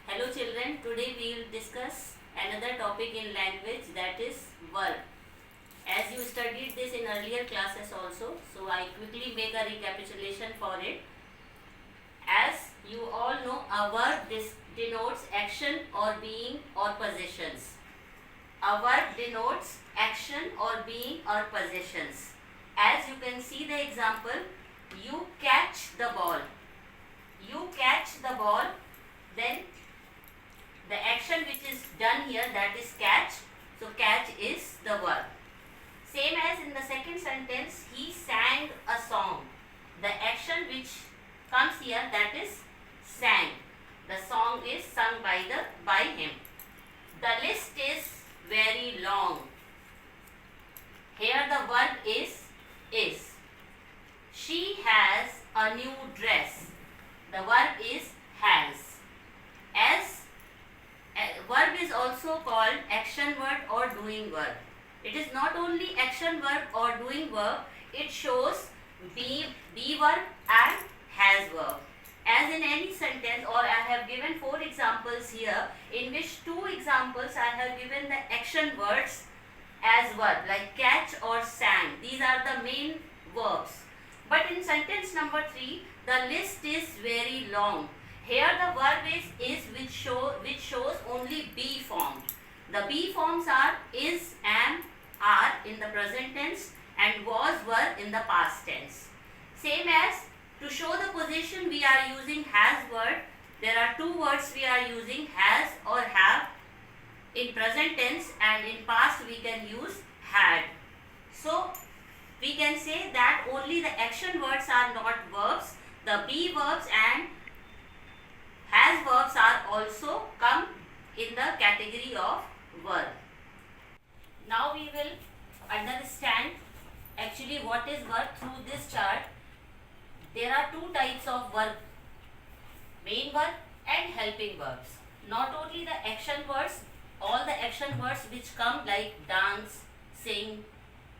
Hello children, today we will discuss another topic in language, that is verb. As you studied this in earlier classes also, so I quickly make a recapitulation for it. As you all know, a verb denotes action or being or possessions. A verb denotes action or being or possessions. As you can see the example, you catch the ball. You catch the ball, then the action which is done here, that is catch. So catch is the verb. Same as in the second sentence, he sang a song. The action which comes here, that is sang. The song is sung by him. The list is very long. Here the verb is. She has a new dress. The verb is has. As verb is also called action word or doing verb. It is not only action verb or doing verb, it shows be verb and has verb. As in any sentence, or I have given 4 examples here, in which 2 examples I have given the action words as verb, like catch or sang. These are the main verbs. But in sentence number 3, the list is very long. Here the verb is which shows only be form. The be forms are is, am, are in the present tense and was, were in the past tense. Same as to show the position we are using has word. There are 2 words we are using, has or have. In present tense and in past we can use had. So we can say that only the action words are not verbs. The be verbs and has verbs are also come in the category of verb. Now we will understand actually what is verb through this chart. There are 2 types of verb, main verb and helping verbs. Not only the action words, all the action words which come like dance, sing,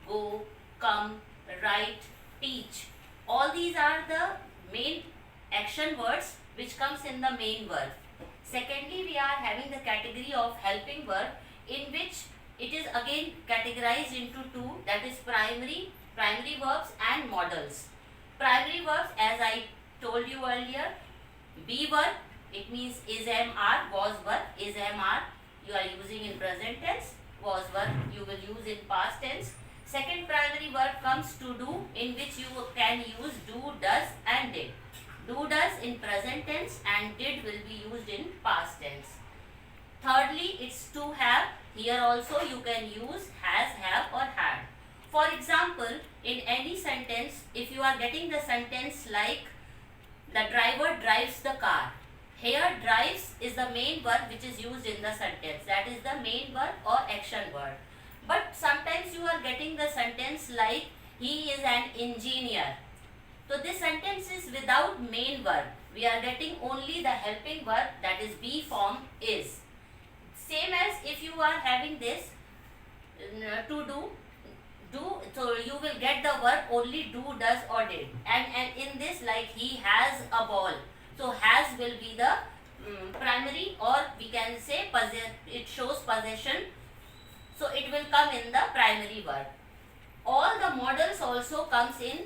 go, come, write, teach. All these are the main action words which comes in the main verb. Secondly, we are having the category of helping verb, in which it is again categorized into 2, that is primary verbs and modals. Primary verbs, as I told you earlier, be verb, it means is, am, are. Was verb, is, am, are, you are using in present tense. Was verb you will use in past tense. Second primary verb comes to do, in which you can use do, does and did. Do, does in present tense and did will be used in past tense. Thirdly, it's to have. Here also you can use has, have or had. For example, in any sentence, if you are getting the sentence like the driver drives the car. Here drives is the main verb which is used in the sentence. That is the main verb or action word. But sometimes you are getting the sentence like he is an engineer. So this sentence is without main verb. We are getting only the helping verb, that is be form is. Same as if you are having this to do, so you will get the verb only do, does or did. And in this, like he has a ball. So has will be the primary, or we can say it shows possession. So it will come in the primary verb. All the modals also comes in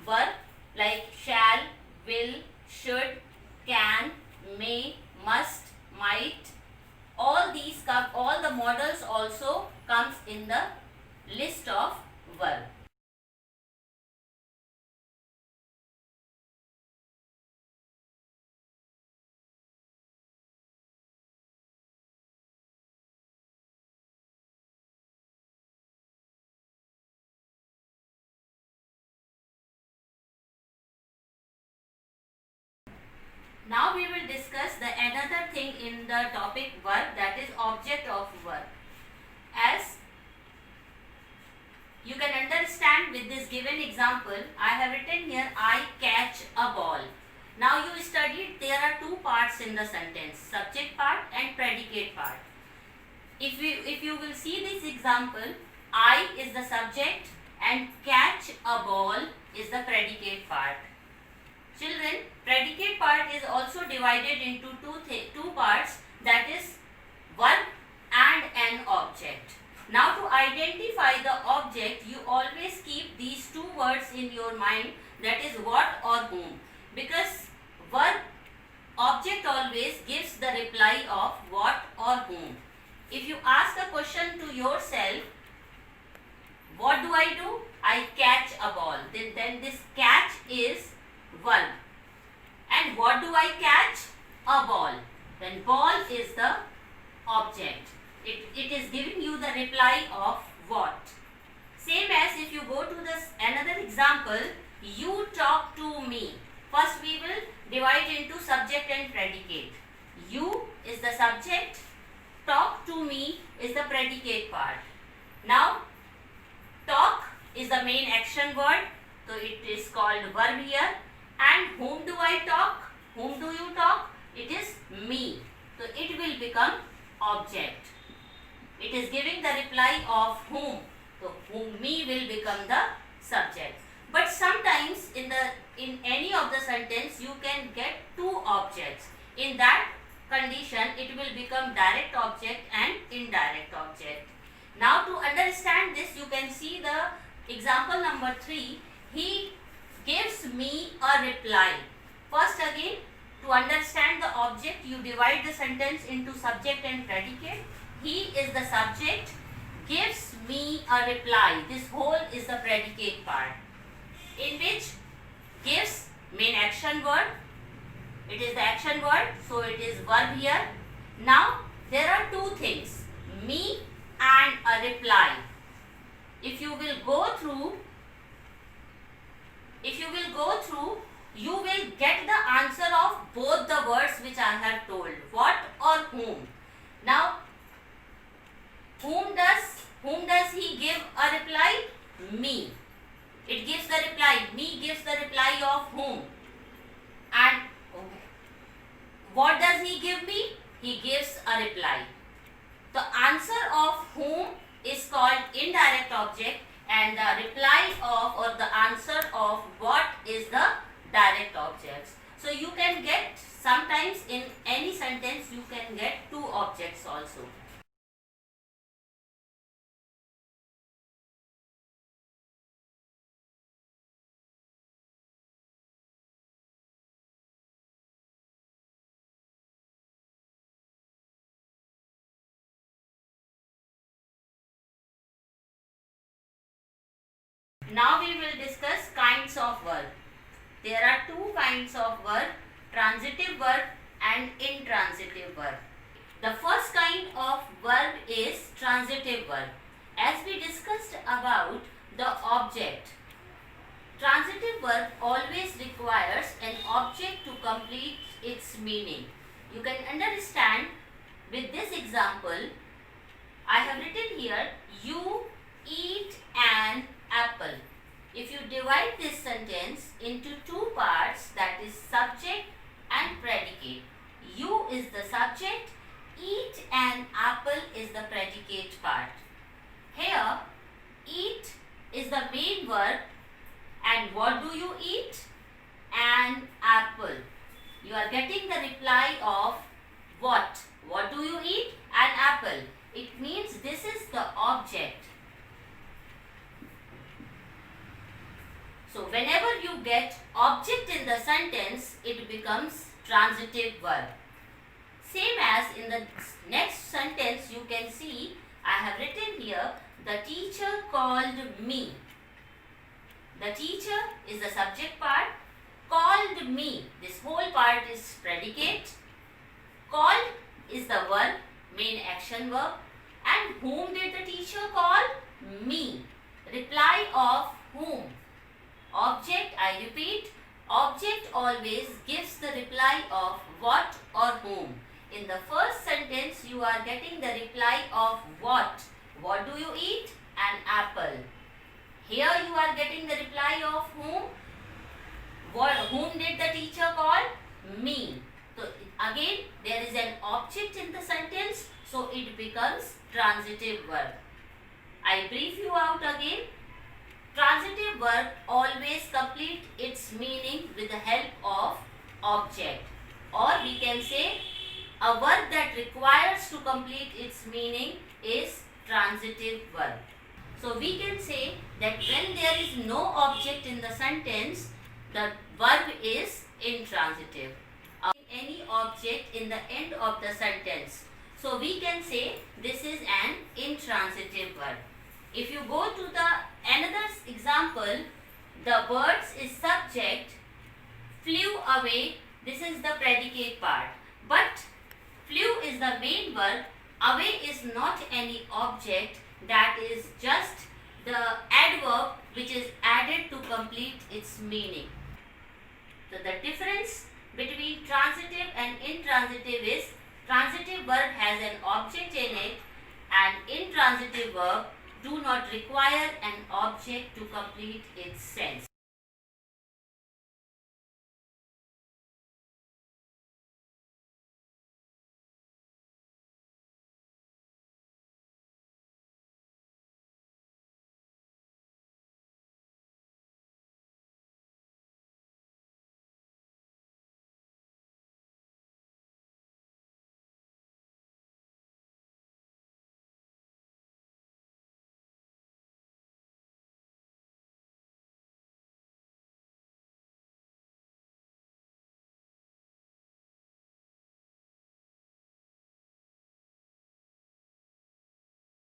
verb, like shall, will, should, can, may, must, might. All these come, all the modals also comes in the list of verb. Now we will discuss the another thing in the topic verb, that is object of verb. As you can understand with this given example, I have written here I catch a ball. Now you studied there are 2 parts in the sentence, subject part and predicate part. If you will see this example, I is the subject and catch a ball is the predicate part. Children, predicate part is also divided into two parts. that is verb and an object. Now to identify the object, you always keep these two words in your mind, that is what or whom, because verb object always gives the reply of what or whom. If you ask a question to yourself, what do? I catch a ball. Then this catch is verb. And what do I catch? A ball. Then ball is the object. It is giving you the reply of what. Same as if you go to this another example, you talk to me. First we will divide into subject and predicate. You is the subject, talk to me is the predicate part. Now talk is the main action word, so it is called verb here. And whom do I talk? Whom do you talk? It is me. So it will become object. It is giving the reply of whom. So whom, me will become the subject. But sometimes in any of the sentence you can get two objects. In that condition it will become direct object and indirect object. Now to understand this, you can see the example number 3. He gives me a reply. First again, to understand the object, you divide the sentence into subject and predicate. He is the subject, gives me a reply. This whole is the predicate part, in which gives main action word. It is the action word, so it is verb here. Now there are two things, me and a reply. If you will go through, you will get the answer of both the words which I have told, what or whom. Now whom does he give a reply? Me. It gives the reply. Me gives the reply of whom. And what does he give me? He gives a reply. The answer of whom is called indirect object, and the reply of or the answer of what is the direct object. So you can get, sometimes in any sentence you can get two objects also. Now we will discuss kinds of verb. There are two kinds of verb, transitive verb and intransitive verb. The first kind of verb is transitive verb. As we discussed about the object, transitive verb always requires an object to complete its meaning. You can understand with this example. I have written here, you eat an apple. If you divide this sentence into two parts, that is subject and predicate. You is the subject, eat an apple is the predicate part. Here, eat is the main verb, and what do you eat? An apple. You are getting the reply of what? What do you eat? An apple. It means this is the object. So whenever you get object in the sentence, it becomes transitive verb. Same as in the next sentence, you can see I have written here, the teacher called me. The teacher is the subject part. Called me, this whole part is predicate. Called is the verb, main action verb. And whom did the teacher call? Me. Reply of whom? Object, I repeat, object always gives the reply of what or whom. In the first sentence, you are getting the reply of what. What do you eat? An apple. Here you are getting the reply of whom. Whom did the teacher call? Me. So again, there is an object in the sentence, so it becomes transitive verb. I brief you out again. Transitive verb always complete its meaning with the help of object, or we can say a verb that requires to complete its meaning is transitive verb. So we can say that when there is no object in the sentence, the verb is intransitive. Any object in the end of the sentence. So we can say this is an intransitive verb. If you go to the another example, the birds is subject, flew away, this is the predicate part. But flew is the main verb, away is not any object, that is just the adverb which is added to complete its meaning. So the difference between transitive and intransitive is transitive verb has an object in it and intransitive verb do not require an object to complete its sense.